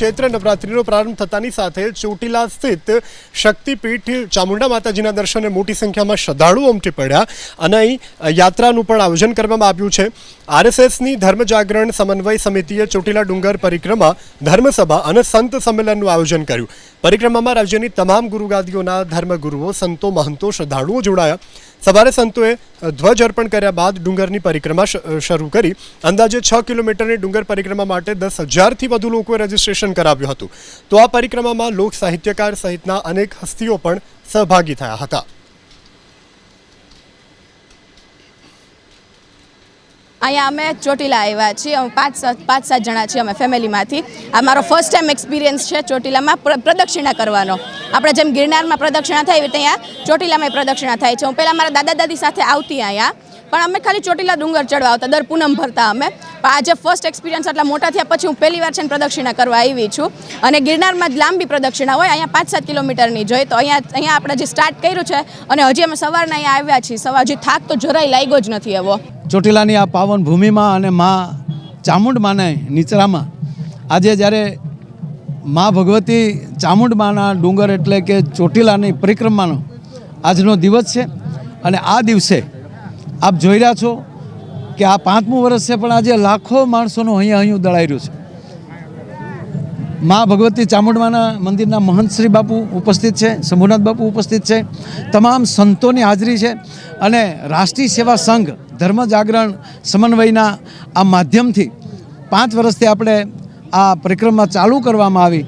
ચૈત્ર નવરાત્રિનો પ્રારંભ થતાની સાથે ચોટીલા સ્થિત શક્તિપીઠ ચામુંડા માતાજીના દર્શને મોટી સંખ્યામાં શ્રદ્ધાળુઓ ઉમટી પડ્યા અને અહીં યાત્રાનું પણ આયોજન કરવામાં આવ્યું છે। આરએસએસની ધર્મ જાગરણ સમન્વય સમિતિએ ચોટીલા ડુંગર પરિક્રમા ધર્મસભા અને સંત સંમેલનનું આયોજન કર્યું। પરિક્રમામાં રાજ્યની તમામ ગુરુગાદીઓના ધર્મગુરુઓ, સંતો, મહંતો, શ્રદ્ધાળુઓ જોડાયા। સવારે સંતોએ ધ્વજ અર્પણ કર્યા બાદ ડુંગરની પરિક્રમા શરૂ કરી। અંદાજે 6 કિલોમીટરની ડુંગર પરિક્રમા માટે 10,000થી વધુ લોકોએ રજીસ્ટ્રેશન કરાવ્યું હતું। તો આ પરિક્રમામાં લોક સાહિત્યકાર સહિતના અનેક હસ્તીઓ પણ સહભાગી થયા હતા। અહીંયા અમે ચોટીલા આવ્યા છીએ। અમે પાંચ સાત જણા છીએ અમે ફેમિલીમાંથી। આ મારો ફર્સ્ટ ટાઈમ એક્સપિરિયન્સ છે ચોટીલામાં પ્રદક્ષિણા કરવાનો। આપણે જેમ ગિરનારમાં પ્રદક્ષિણા થાય એવી ત્યાં ચોટીલામાં પ્રદક્ષિણા થાય છે। હું પહેલાં મારા દાદા દાદી સાથે આવતી અહીંયા, પણ અમે ખાલી ચોટીલા ડુંગર ચડવા આવતા, દર પૂનમ ભરતા અમે। પણ આજે ફર્સ્ટ એક્સપિરિયન્સ એટલા મોટા થયા પછી હું પહેલી વાર છે ને પ્રદક્ષિણા કરવા આવી છું। અને ગિરનારમાં જ લાંબી પ્રદક્ષિણા હોય, અહીંયા 5-7 કિલોમીટરની જોઈએ। તો અહીંયા આપણે જે સ્ટાર્ટ કર્યું છે અને હજી અમે સવારના અહીંયા આવ્યા છીએ। સવાર હજી થાક તો જરાય લાગ્યો જ નથી એવો। ચોટીલાની આ પાવન ભૂમિમાં અને મા ચામુંડમાના નીચરામાં આજે જ્યારે મા ભગવતી ચામુંડમાના ડુંગર એટલે કે ચોટીલાની પરિક્રમાનો આજનો દિવસ છે। અને આ દિવસે આપ જોઈ રહ્યા છો કે આ 5મું વર્ષ છે, પણ આજે લાખો માણસોનું અહીં દળાઈ રહ્યું છે। મા ભગવતી ચામુંડમાના મંદિરના મહંત શ્રી બાપુ ઉપસ્થિત છે, શંભુનાથ બાપુ ઉપસ્થિત છે, તમામ સંતોની હાજરી છે। અને રાષ્ટ્રીય સેવા સંઘ ધર્મ જાગરણ સમન્વયના આ માધ્યમથી 5 વર્ષથી આપણે આ પરિક્રમા ચાલુ કરવામાં આવી।